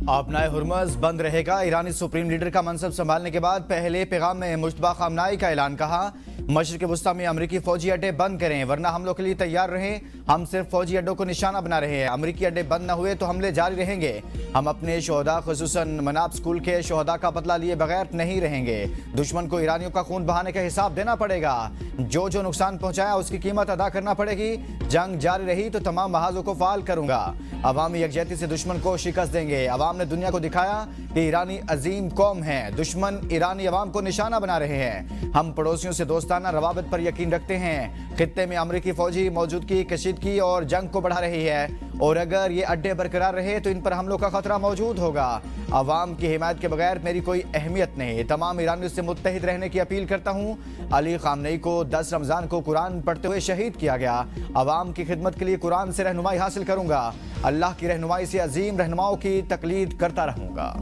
अपनाए हुर्मज़ बंद रहेगा। ईरानी सुप्रीम लीडर का मनसब संभालने के बाद पहले पैगाम में मुश्तबा खामनाई का ऐलान। कहा, मशरिक़ वुस्ता में अमरीकी फौजी अड्डे बंद करें वरना हमलों के लिए तैयार रहें। हम सिर्फ फौजी अड्डों को निशाना बना रहे हैं। अमरीकी अड्डे बंद न हुए तो हमले जारी रहेंगे। हम अपने शोहदा खुसूसन मनाब स्कूल के शोहदा का बदला लिए बगैर नहीं रहेंगे। दुश्मन को ईरानियों का खून बहाने का हिसाब देना पड़ेगा। जो जो नुकसान पहुंचाया उसकी कीमत अदा करना पड़ेगी। जंग जारी रही तो तमाम महाजों को फाल करूंगा। अवामी यकजहती से दुश्मन को शिकस्त देंगे। अवाम ने दुनिया को दिखाया कि ईरानी अजीम कौम है। दुश्मन ईरानी अवाम को निशाना बना रहे हैं। हम पड़ोसियों से दोस्ताना रवाबत पर यकीन रखते हैं। खित्ते में अमरीकी फौजी मौजूदगी कशीदगी और जंग को बढ़ा रही है और अगर ये अड्डे बरकरार रहे तो इन पर हमलों का खतरा मौजूद होगा। अवाम की हिमायत के बगैर मेरी कोई अहमियत नहीं। तमाम ईरानियों से मुत्तहिद रहने की अपील करता हूँ। अली खामनेई को 10 रमजान को कुरान पढ़ते हुए शहीद किया गया। अवाम की खिदमत के लिए कुरान से रहनुमाई हासिल करूंगा। अल्लाह की रहनुमाई से अजीम रहनुमाओं की तकलीद करता रहूंगा।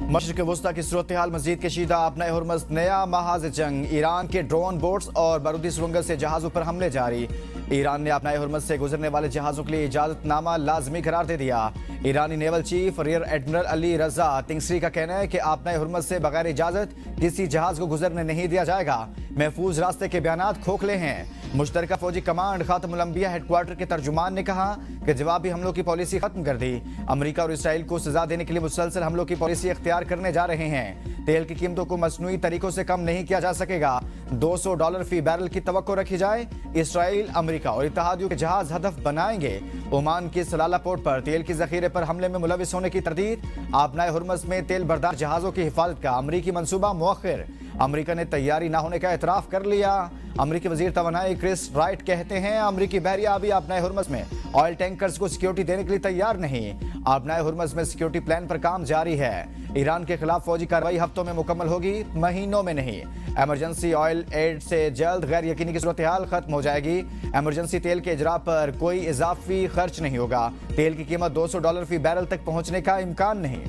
मशरिक़ वुस्ता की सूरत हाल मजीद कशीदा। अपनाए हुर्मज़ नया महाज जंग। ईरान के ड्रोन बोट्स और बारूदी सुरंग से जहाज़ों पर हमले जारी। ईरान ने अपनाए हुर्मज़ से गुजरने वाले जहाज़ों के लिए इजाज़तनामा लाजमी करार दे दिया। ईरानी naval chief rear admiral Ali Reza Tangsiri का कहना है कि अपनाए हुर्मज़ से बगैर इजाज़त किसी जहाज़ को गुजरने नहीं दिया जाएगा। महफूज रास्ते के बयानात खोखले हैं। मुश्तरका फौजी कमांड खातमुल अंबिया हेडक्वार्टर के तर्जुमान ने कहा कि जवाबी हमलों की पॉलिसी खत्म कर दी। अमेरिका और इसराइल को सजा देने के लिए मुसलसल हमलों की पॉलिसी इख्तियार करने जा रहे हैं। तेल की कीमतों को मसनूई तरीकों से कम नहीं किया जा सकेगा। $200 फी बैरल की तवक्को रखी जाए। इसराइल, अमेरिका और इत्तेहादियों के जहाज हदफ बनाएंगे। ओमान के सलाला पोर्ट पर तेल के जखीरे पर हमले में मुलविस होने की तरदीद। अपनाए हुर्मज़ में तेल बरदार जहाजों की हिफाजत का अमरीकी मंसूबा मुअख्खर। अमरीका ने तैयारी न होने का एतराफ कर लिया। अमरीकी वजीर तवानाई क्रिस राइट कहते हैं अमरीकी बहरिया अभी अपनाए हुर्मज़ में ऑयल टैंकर्स को सिक्योरिटी देने के लिए तैयार नहीं। अपनाए हुर्मज़ में सिक्योरिटी प्लान पर काम जारी है। ईरान के खिलाफ फौजी कार्रवाई हफ्तों में मुकम्मल होगी, महीनों में नहीं। इमरजेंसी ऑयल एड से जल्द गैर यकीनी की सूरत हाल खत्म हो जाएगी। इमरजेंसी तेल के इजरा पर कोई इजाफी खर्च नहीं होगा। तेल की कीमत $200 फी बैरल तक पहुंचने का इम्कान नहीं।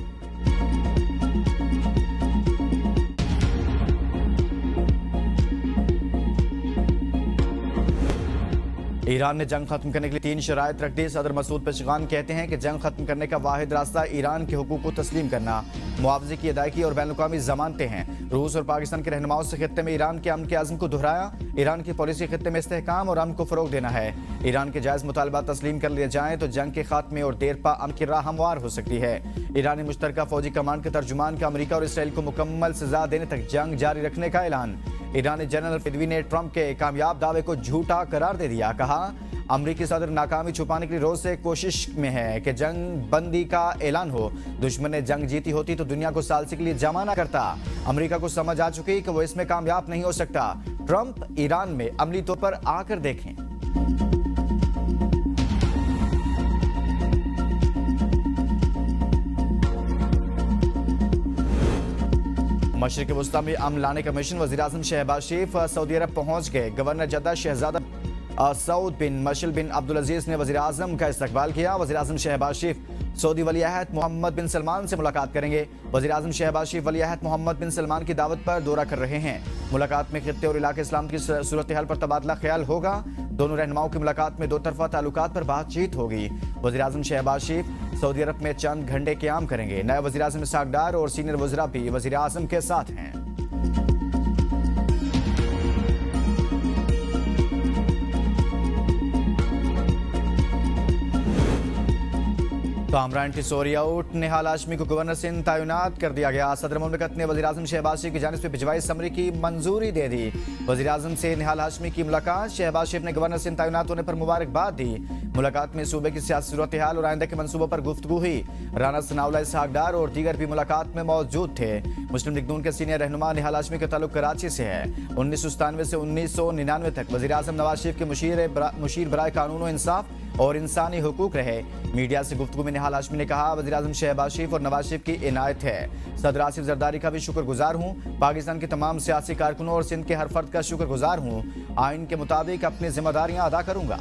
ईरान ने जंग खत्म करने के लिए 3 शराइत रख दी। सदर मसूद पेशगान कहते हैं कि जंग खत्म करने का वाहिद रास्ता ईरान के हुकूक को तस्लीम करना, मुआवजे की अदायगी और बैनुल-अक़वामी ज़मानतें हैं। रूस और पाकिस्तान के रहनुमाओं से खित्ते में ईरान के अमन के आज़म को दोहराया। ईरान की पॉलिसी खित्ते में इस्तेहकाम और अमन को फ़रोग देना है। ईरान के जायज़ मुतालबा तस्लीम कर लिए जाएँ तो जंग के खात्मे और देरपा अमन की राह हमवार हो सकती है। ईरानी मुश्तरका फौजी कमांड के तर्जुमान का अमरीका और इसराइल को मुकम्मल सजा देने तक जंग जारी रखने का ऐलान। ईरानी जनरल फिदवी ने ट्रंप के कामयाब दावे को झूठा करार दे दिया। कहा, अमरीकी सदर नाकामी छुपाने के लिए रोज से कोशिश में है कि जंग बंदी का ऐलान हो। दुश्मन ने जंग जीती होती तो दुनिया को सालसी के लिए जमा ना करता। अमरीका को समझ आ चुकी कि वो इसमें कामयाब नहीं हो सकता। ट्रंप ईरान में अमली तौर पर आकर देखें। मशरिक़ वुस्ता में अमन लाने का मिशन। वज़ीर-ए-आज़म शहबाज शरीफ सऊदी अरब पहुंच गए। गवर्नर जद्दा शहजादा सऊद बिन मशल बिन अब्दुल अजीज ने वज़ीर-ए-आज़म का इस्तकबाल किया। वज़ीर-ए-आज़म शहबाज शरीफ सऊदी वली-ए-अहद मोहम्मद बिन सलमान से मुलाकात करेंगे। वज़ीर-ए-आज़म शहबाज शरीफ वली-ए-अहद मोहम्मद बिन सलमान की दावत पर दौरा कर रहे हैं। मुलाकात में खित्ते और इलाके इस्लाम की सूरत हाल पर तबादला ख्याल होगा। दोनों रहनुमाओं की मुलाकात में दो तरफा ताल्लुकात पर बातचीत होगी। वज़ीर-ए-आज़म शहबाज शरीफ सऊदी अरब में चंद घंटे क़याम करेंगे। नए वज़ीर-ए-आज़म इसहाक़ डार और सीनियर वज़रा भी वज़ीर-ए-आज़म के साथ हैं। कामरान टिसोरी आउट। निहाल हाशमी को गवर्नर सिंध तैनात कर दिया गया। सदर मुमलिकत ने वज़ीर-ए-आज़म शहबाज शरीफ की जानिब से भिजवाई समरी की मंजूरी दे दी। वज़ीर-ए-आज़म से निहाल हाशमी की मुलाकात। शहबाज शरीफ ने गवर्नर सिंध तैनात होने पर मुबारकबाद दी। मुलाकात में सूबे की सियासी सूरत हाल और आइंदा के मंसूबों पर गुफ्तगू हुई। राना सनाउल्लाह इसहाक़ डार और दीगर भी मुलाकात में मौजूद थे। मुस्लिम लीग नून के सीनियर रहनुमा निहाल हाशमी का ताल्लुक कराची से है। 1997 से 1999 तक वज़ीर-ए-आज़म नवाज शरीफ के मुशीर बराए कानून और इंसाफ और इंसानी हुकूक रहे। मीडिया से गुफ्तगू में निहाल हाशमी ने कहा, वज़ीर-ए-आज़म शहबाज शरीफ और नवाज शरीफ की इनायत है। सदर आसिफ जरदारी का भी शुक्रगुजार हूँ। पाकिस्तान के तमाम सियासी कारकुनों और सिंध के हर फर्द का शुक्रगुजार हूँ। आइन के मुताबिक अपनी जिम्मेदारियाँ अदा करूँगा।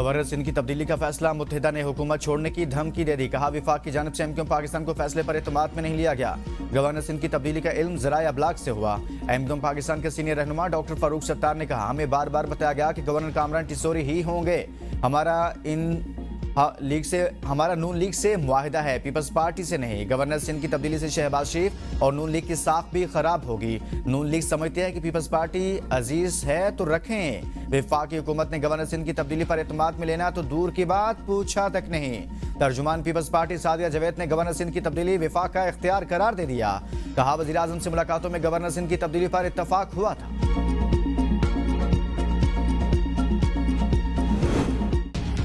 गवर्नर सिंध की तब्दीली का फैसला, मुत्तहिदा ने हुकूमत छोड़ने की धमकी दे दी। कहा विफाक की जानिब से एमक्यूएम पाकिस्तान को फैसले पर एतमाद में नहीं लिया गया। गवर्नर सिंध की तब्दीली का इल्म ज़राए अबलाग से हुआ। एमक्यूएम पाकिस्तान के सीनियर रहनुमा डॉक्टर फारूक सत्तार ने कहा, हमें बार बार बताया गया कि गवर्नर कामरान टिसोरी ही होंगे। हमारा नून लीग से मुआहिदा है, पीपल्स पार्टी से नहीं। गवर्नर सिंध की तब्दीली से शहबाज शरीफ और नून लीग की साख भी खराब होगी। नून लीग समझते हैं कि पीपल्स पार्टी अजीज है तो रखें। वफाकी हुकूमत ने गवर्नर सिंध की तब्दीली पर एतमाद में लेना तो दूर की बात, पूछा तक नहीं। तर्जुमान पीपल्स पार्टी सादिया जावेद ने गवर्नर सिंध की तब्दीली वफाक का इख्तियार करार दे दिया। कहा वज़ीर आज़म से मुलाकातों में गवर्नर सिंध की तब्दीली पर इत्तफाक हुआ था।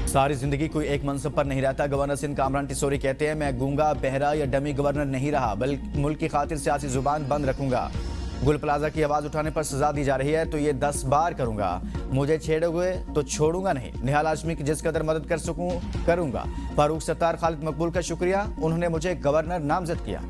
सारी जिंदगी कोई एक मनसब पर नहीं रहता। गवर्नर सिंध कामरान टिसोरी कहते हैं, मैं गूंगा, बहरा या डमी गवर्नर नहीं रहा, बल्कि मुल्क की खातिर सियासी जुबान बंद रखूंगा। गुल प्लाजा की आवाज उठाने पर सजा दी जा रही है तो ये 10 बार करूंगा। मुझे छेड़ोगे तो छोड़ूंगा नहीं। निहाल हाशमी की जिस कदर मदद कर सकूं करूंगा। फारूक सत्तार, खालिद मकबूल का शुक्रिया, उन्होंने मुझे गवर्नर नामजद किया।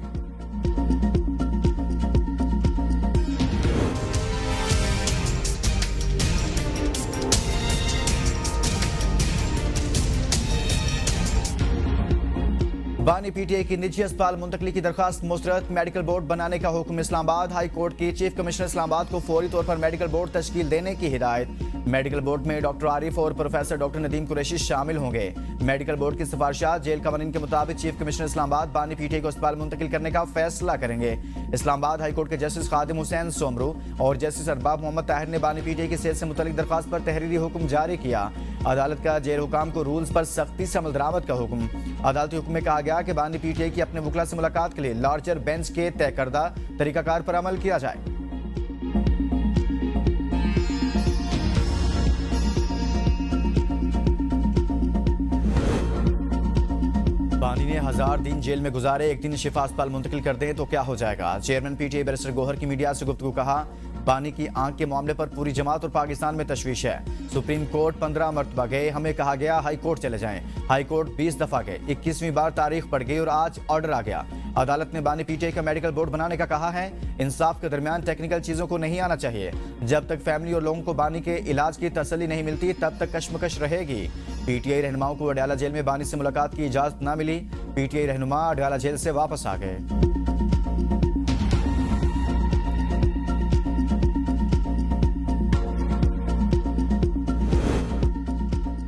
बानी पीटीआई की निजी अस्पताल मुंतकली की दरखास्त मुस्तरद। मेडिकल बोर्ड बनाने का हुक्म। इस्लामाबाद हाई कोर्ट की चीफ कमिश्नर इस्लामाबाद को फौरी तौर पर मेडिकल बोर्ड तश्कील देने की हिदायत। मेडिकल बोर्ड में डॉक्टर आरिफ और प्रोफेसर डॉक्टर नदीम कुरैशी शामिल होंगे। मेडिकल बोर्ड की सिफारिशात जेल कवानीन के मुताबिक चीफ कमिश्नर इस्लामाबाद बानी पीटीआई को अस्पताल मुंतकिल करने का फैसला करेंगे। इस्लामाबाद हाई कोर्ट के जस्टिस खादिम हुसैन सोमरू और जस्टिस अरबाब मोहम्मद ताहिर ने बानी पीटीआई की सेहत से मुतल्लिक दरखास्त पर तहरीरी हुक्म जारी किया। अदालत का जेल हुकाम को रूल्स पर सख्ती से अमल दरामद का हुक्म। अदालती हुक्म में कहा गया कि बानी पीटीआई की अपने वकला से मुलाकात के लिए लार्जर बेंच के तय करदा तरीकाकार पर अमल किया जाए। बानी ने 1000 दिन जेल में गुजारे, एक दिन शिफा अस्पताल मुंतकिल कर दें तो क्या हो जाएगा। चेयरमैन पीटीआई बैरिस्टर गौहर की मीडिया से गुफ्तगू। कहा, बानी की आंख के मामले पर पूरी जमात और पाकिस्तान में तशवीश है। सुप्रीम कोर्ट 15 मरतबा गए, हमें कहा गया हाई कोर्ट चले जाएं। हाई कोर्ट 20 दफा गए, 21वीं बार तारीख पड़ गई और आज ऑर्डर आ गया। अदालत ने बानी पीटीआई का मेडिकल बोर्ड बनाने का कहा है। इंसाफ के दरमियान टेक्निकल चीजों को नहीं आना चाहिए। जब तक फैमिली और लोगों को बानी के इलाज की तसल्ली नहीं मिलती तब तक कशमकश रहेगी। पीटीआई रहनुमाओं को अडयाला जेल में बानी से मुलाकात की इजाजत न मिली। पीटीआई रहनुमा अडयाला जेल से वापस आ गए।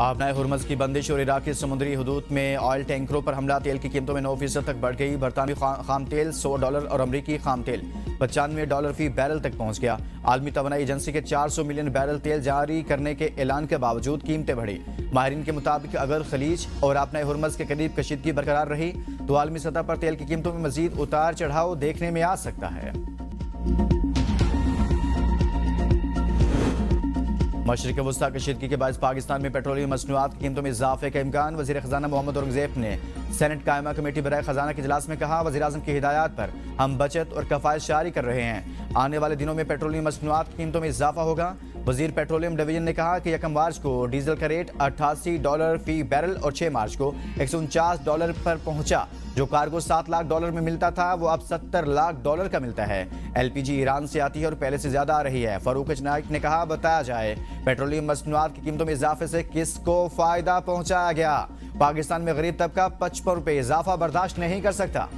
आबनाए हुर्मज़ की बंदिश और इराक की समुद्री हदूद में ऑयल टैंकरों पर हमला। तेल की कीमतों में 9% तक बढ़ गई। बरतानवी खाम तेल $100 और अमरीकी खाम तेल $95 फी बैरल तक पहुंच गया। आलमी तवानाई एजेंसी के 400 मिलियन बैरल तेल जारी करने के ऐलान के बावजूद कीमतें बढ़ी। माहिरीन के मुताबिक अगर खलीज और आबनाए हुर्मज़ के करीब कशीदगी बरकरार रही तो आलमी सतह पर तेल की कीमतों में मजीद उतार चढ़ाव देखने में आ सकता है। मशरिक़ वस्ता कशीदगी के बायस पाकिस्तान में पेट्रोलियम मसनूआत की कीमतों में इजाफे का इम्कान। वज़ीर ख़जाना मोहम्मद औरंगज़ेब ने सेनेट कायमा कमेटी बराए ख़जाना के इजलास में कहा, वज़ीर आज़म की हिदायत पर हम बचत और कफ़ायत जारी कर रहे हैं। आने वाले दिनों में पेट्रोलियम मसनूआत की कीमतों में इजाफा होगा। वज़ीर पेट्रोलियम डिवीजन ने कहा कि 1 मार्च को डीजल का रेट $88 फी बैरल और 6 मार्च को $149 पर पहुंचा। जो कार्गो $7 लाख में मिलता था वो अब $70 लाख का मिलता है। एलपीजी ईरान से आती है और पहले से ज्यादा आ रही है। फारूक नाइक ने कहा, बताया जाए पेट्रोलियम मसनूआत की कीमतों में इजाफे से किसको फायदा पहुंचाया गया। पाकिस्तान में गरीब तबका 55 रुपए इजाफा बर्दाश्त नहीं कर सकता।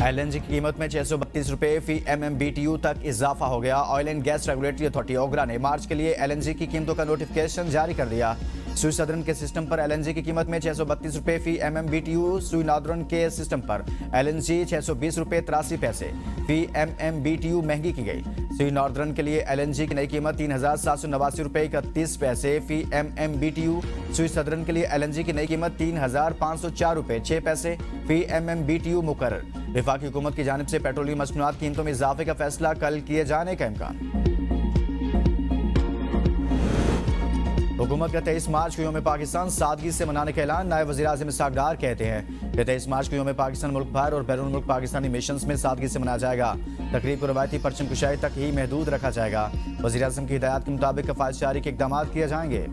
एलएनजी की कीमत में 632 रुपए फी MMBTU तक इजाफा हो गया। Oil and gas regulatory authority OGRA ने मार्च के लिए एलएनजी की कीमतों का नोटिफिकेशन जारी कर दिया। सुई सदरन के सिस्टम पर एलएनजी की कीमत में 632 रुपए फी MMBTU, सुई नादरन के सिस्टम पर एलएनजी 620 रुपए 83 पैसे फी MMBTU महंगी की गई। सुई नॉर्दर्न के लिए एलएनजी की नई कीमत 3789 रुपए 31 पैसे फी MMBTU। सुई सदरन के लिए एलएनजी की नई कीमत 3504 रुपए 6 पैसे फी MMBTU मुकर्रर। वफाकी हुकूमत की जानिब से पेट्रोलियम मसनूआत कीमतों में इजाफे का फैसला कल किए जाने का इम्कान। हुकूमत का 23 मार्च को यौम पाकिस्तान सादगी से मनाने का ऐलान। नायब वज़ीर आज़म इसहाक़ डार कहते हैं कि 23 मार्च को यौम पाकिस्तान मुल्क भर और बैरून मुल्क पाकिस्तानी मिशंस में सादगी से मनाया जाएगा। तकरीब को रवायती परचम कुशाई तक ही महदूद रखा जाएगा। वज़ीर आज़म की हिदायत के मुताबिक कफ़ायत जारी के इक़दाम किए जाएंगे।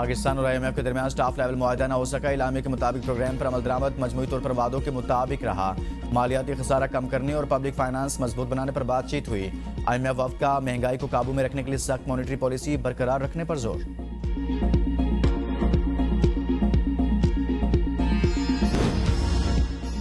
पाकिस्तान और IMF के दरमियान स्टाफ लेवल मुआहदा न हो सका। इलामी के मुताबिक प्रोग्राम पर अमल दरामद मजमूई तौर पर वादों के मुताबिक रहा। मालियाती खसारा कम करने और पब्लिक फाइनेंस मजबूत बनाने पर बातचीत हुई। IMF वफ्द का महंगाई को काबू में रखने के लिए सख्त मॉनेटरी पॉलिसी बरकरार रखने पर जोर।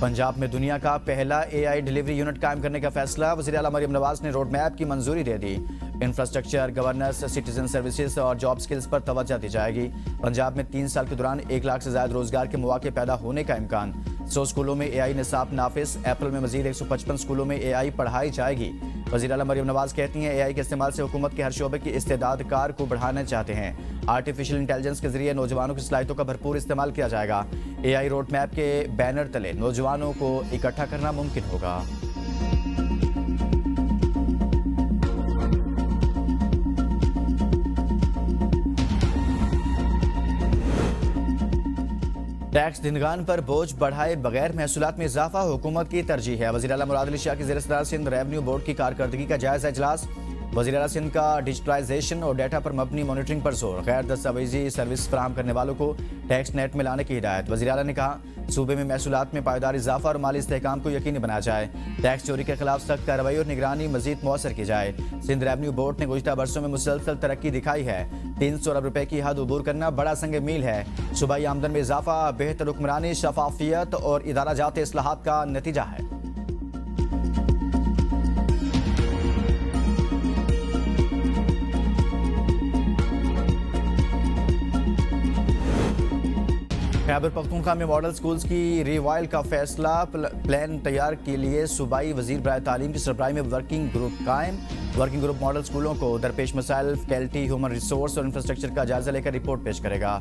पंजाब में दुनिया का पहला AI डिलीवरी यूनिट कायम करने का फैसला। वज़ीर आला मरियम नवाज ने रोड मैप की मंजूरी दे दी। इंफ्रास्ट्रक्चर, गवर्नेंस, सिटीजन सर्विसेज और जॉब स्किल्स पर तवज्जो दी जाएगी। पंजाब में 3 साल के दौरान 1 लाख से ज्यादा रोजगार के मौके पैदा होने का इम्कान। 100 स्कूलों में AI निसाब नाफिस। अप्रैल में मजीद 155 स्कूलों में AI पढ़ाई जाएगी। वज़ीर आला मरियम नवाज कहती हैं AI के इस्तेमाल से हुकूमत के हर शोबे की इस्तेदाद कार को बढ़ाना चाहते हैं। आर्टिफिशियल इंटेलिजेंस के जरिए नौजवानों की सलाहियतों का भरपूर इस्तेमाल किया जाएगा। AI रोड मैप के बैनर तले नौजवानों को इकट्ठा करना मुमकिन होगा। टैक्स देनगान पर बोझ बढ़ाए बगैर महसूलात में इजाफा हुकूमत की तरजीह है। वज़ीर आला मुराद अली शाह की ज़ेर-ए-सदारत सिंध रेवेन्यू बोर्ड की कारकर्दगी का जायजा इजलास। वज़ीर आला सिंध का डिजिटलाइजेशन और डाटा पर मबनी मॉनिटरिंग पर जोर। गैर दस्तावेजी सर्विस फराहम करने वालों को टैक्स नेट में लाने की हिदायत। वज़ीर आला ने कहा सूबे में महसूलात में पायदार इजाफा और माली इस्तेहकाम को यकीनी बनाया जाए। टैक्स चोरी के खिलाफ सख्त कार्रवाई और निगरानी मजीद मौसर की जाए। सिंध रेवेन्यू बोर्ड ने गुज़िश्ता बरसों में मुसलसल तरक्की दिखाई है। 300 अरब रुपए की हद अबूर करना बड़ा संग मील है। सूबाई आमदन में इजाफा बेहतर हुक्मरानी, शफाफियत और इदारा जाती इस्लाहात का नतीजा है। खैबर पख्तूनख्वा में मॉडल स्कूल्स की रिवाइल का फैसला। प्लान तैयार के लिए सूबाई वजीर बराए तालीम की सरबराही में वर्किंग ग्रुप कायम। वर्किंग ग्रुप मॉडल स्कूलों को दरपेश मसाइल, फैकल्टी, ह्यूमन रिसोर्स और इंफ्रास्ट्रक्चर का जायजा लेकर रिपोर्ट पेश करेगा।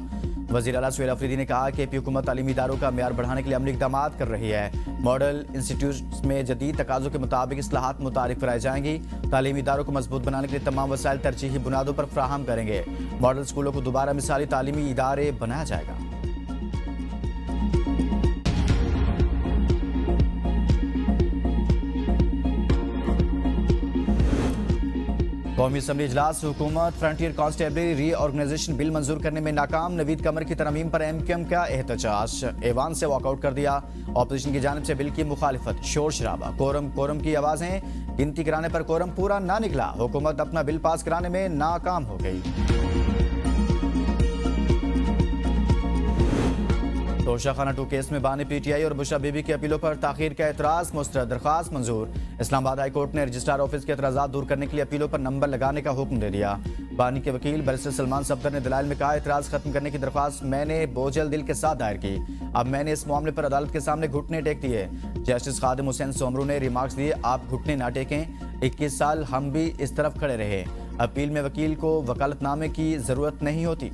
वज़ीर आला सुहेल अफरीदी ने कहा कि AP हुकूमत तालीमी इदारों का मेयार बढ़ाने के लिए अमली इक़दाम कर रही है। मॉडल इंस्टीट्यूट में जदीद तकाज़ों के मुताबिक इस्लाहात मुतारिफ कराई जाएंगी। तालीमी इदारों को मजबूत बनाने के लिए तमाम वसाइल तरजीही बुनियादों पर फराहम करेंगे। मॉडल स्कूलों को दोबारा मिसाली तालीमी इदारे बनाया जाएगा। कौमी असम्बली इजलास। हुकूमत फ्रंटियर कांस्टेबलरी रीऑर्गेनाइजेशन बिल मंजूर करने में नाकाम। नवीद कमर की तरमीम पर MQM का एहतजाज। ऐवान से वॉकआउट कर दिया। ऑपोजिशन की जानिब से बिल की मुखालिफत, शोर शराबा, कोरम की आवाजें। गिनती कराने पर कोरम पूरा ना निकला। हुकूमत अपना बिल पास कराने में नाकाम हो गई। तोशाखाना 2 केस में बानी PTI और बुशरा बीबी की अपीलों पर ताखीर का एतराज। मुस्तरद दरखास्त मंजूर। इस्लामाबाद हाई कोर्ट ने रजिस्ट्रार ऑफिस के एतराज़ात दूर करने के लिए अपीलों पर नंबर लगाने का हुक्म दे दिया। बानी के वकील बैरिस्टर सलमान सफदर ने दलाइल में कहा एतराज़ खत्म करने की दरख्वास्त मैंने बोझल दिल के साथ दायर की। अब मैंने इस मामले पर अदालत के सामने घुटने टेक दिए। जस्टिस खादिम हुसैन सोमरू ने रिमार्क्स दिए, आप घुटने ना टेकें। 21 साल हम भी इस तरफ खड़े रहे। अपील में वकील को वकालतनामे की जरूरत नहीं होती।